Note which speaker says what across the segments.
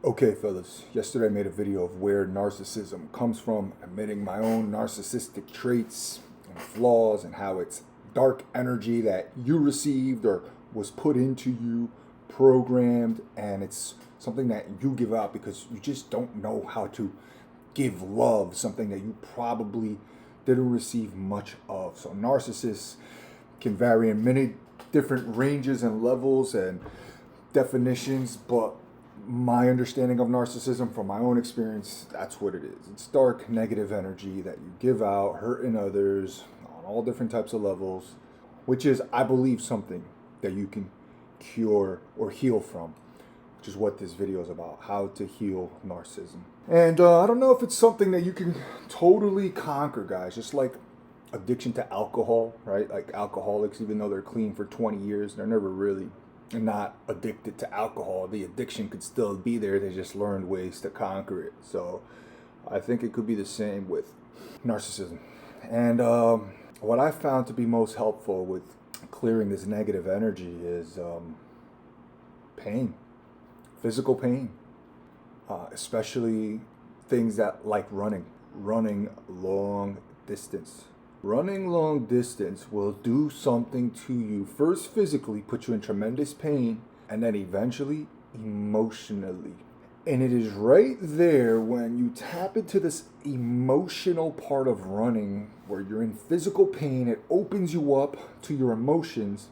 Speaker 1: Okay, fellas, yesterday I made a video of where narcissism comes from, admitting my own narcissistic traits and flaws, and how it's dark energy that you received or was put into you, programmed, and it's something that you give out because you just don't know how to give love, something that you probably didn't receive much of. So, narcissists can vary in many different ranges and levels and definitions, but my understanding of narcissism from my own experience, that's what it is. It's dark, negative energy that you give out, hurting others on all different types of levels, which is, I believe, something that you can cure or heal from, which is what this video is about, how to heal narcissism. And I don't know if it's something that you can totally conquer, guys, just like addiction to alcohol, right? Like alcoholics, even though they're clean for 20 years, they're never really not addicted to alcohol. The addiction could still be there. They just learned ways to conquer it. So I think it could be the same with narcissism. And what I found to be most helpful with clearing this negative energy is pain, physical pain, especially things that like running long distance. Running long distance will do something to you. First, physically, put you in tremendous pain, and then eventually, emotionally. And it is right there when you tap into this emotional part of running where you're in physical pain, it opens you up to your emotions,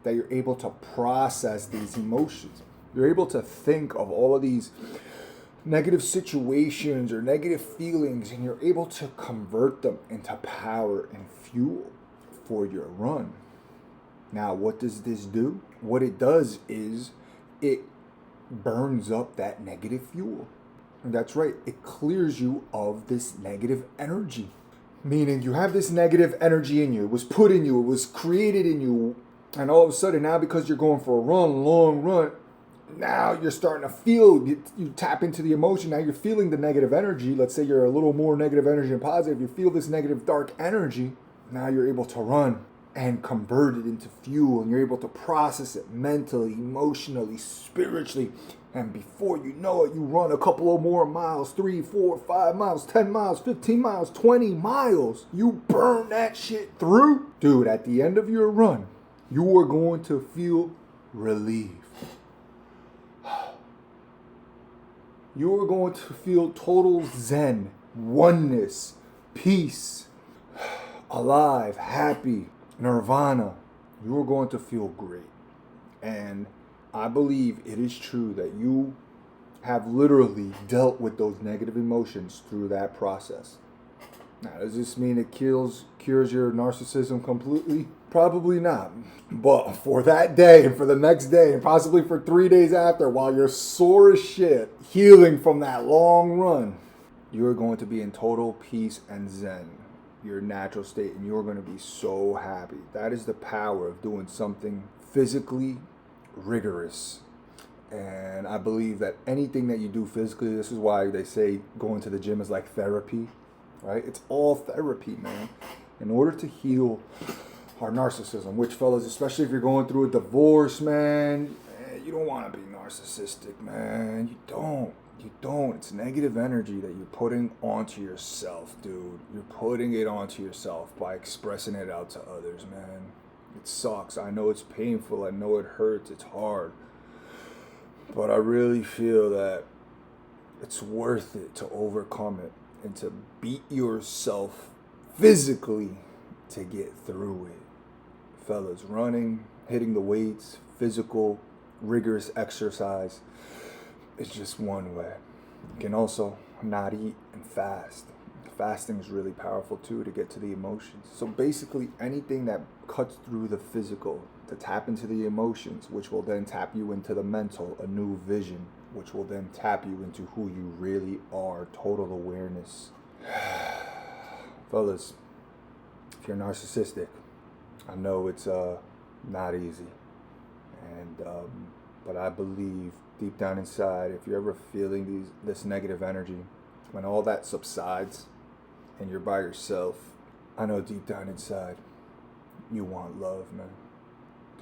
Speaker 1: that you're able to process these emotions. You're able to think of all of these negative situations or negative feelings, and you're able to convert them into power and fuel for your run. Now, what does this do? What it does is it burns up that negative fuel. And that's right, it clears you of this negative energy. Meaning you have this negative energy in you, it was put in you, it was created in you, and all of a sudden now, because you're going for a long run, now you're starting to feel, you tap into the emotion, now you're feeling the negative energy. Let's say you're a little more negative energy than positive, you feel this negative dark energy. Now you're able to run and convert it into fuel, and you're able to process it mentally, emotionally, spiritually, and before you know it, you run a couple of more miles, 3, 4, 5 miles, 10 miles, 15 miles, 20 miles. You burn that shit through. Dude, at the end of your run, you are going to feel relieved. You are going to feel total zen, oneness, peace, alive, happy, nirvana. You are going to feel great. And I believe it is true that you have literally dealt with those negative emotions through that process. Now, does this mean it cures your narcissism completely? Probably not. But for that day and for the next day and possibly for 3 days after, while you're sore as shit, healing from that long run, you're going to be in total peace and zen, your natural state, and you're going to be so happy. That is the power of doing something physically rigorous. And I believe that anything that you do physically, this is why they say going to the gym is like therapy, right? It's all therapy, man. In order to heal our narcissism, which, fellas, especially if you're going through a divorce, man, you don't want to be narcissistic, man. You don't. It's negative energy that you're putting onto yourself, dude. You're putting it onto yourself by expressing it out to others, man. It sucks. I know it's painful. I know it hurts. It's hard. But I really feel that it's worth it to overcome it and to beat yourself physically to get through it. Fellas, running, hitting the weights, physical, rigorous exercise is just one way. You can also not eat and fast. Fasting is really powerful too to get to the emotions. So basically anything that cuts through the physical to tap into the emotions, which will then tap you into the mental, a new vision, which will then tap you into who you really are, total awareness. Fellas, if you're narcissistic, I know it's not easy, and but I believe deep down inside, if you're ever feeling this negative energy, when all that subsides and you're by yourself, I know deep down inside you want love, man.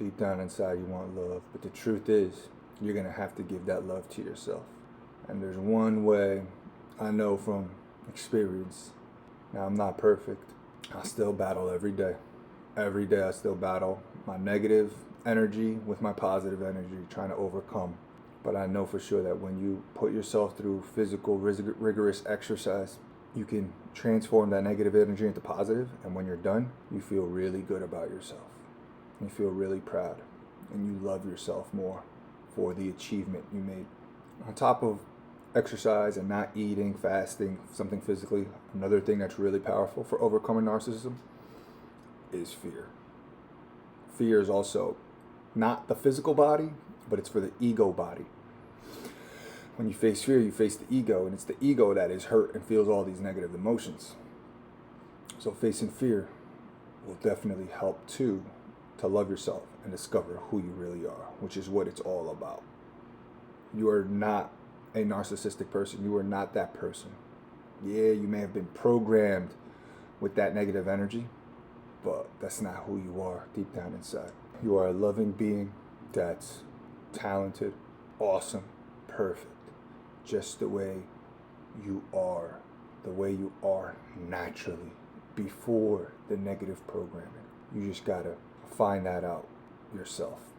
Speaker 1: Deep down inside you want love, but the truth is you're gonna have to give that love to yourself. And there's one way I know from experience. Now, I'm not perfect. I still battle every day. Every day I still battle my negative energy with my positive energy, trying to overcome. But I know for sure that when you put yourself through physical, rigorous exercise, you can transform that negative energy into positive. And when you're done, you feel really good about yourself. You feel really proud. And you love yourself more for the achievement you made. On top of exercise and not eating, fasting, something physically, another thing that's really powerful for overcoming narcissism is fear. Fear is also not the physical body, but it's for the ego body. When you face fear, you face the ego, and it's the ego that is hurt and feels all these negative emotions. So facing fear will definitely help too, to love yourself and discover who you really are, which is what it's all about. You are not a narcissistic person. You are not that person. Yeah, you may have been programmed with that negative energy, but that's not who you are deep down inside. You are a loving being that's talented, awesome, perfect, just the way you are naturally, before the negative programming. You just gotta find that out yourself.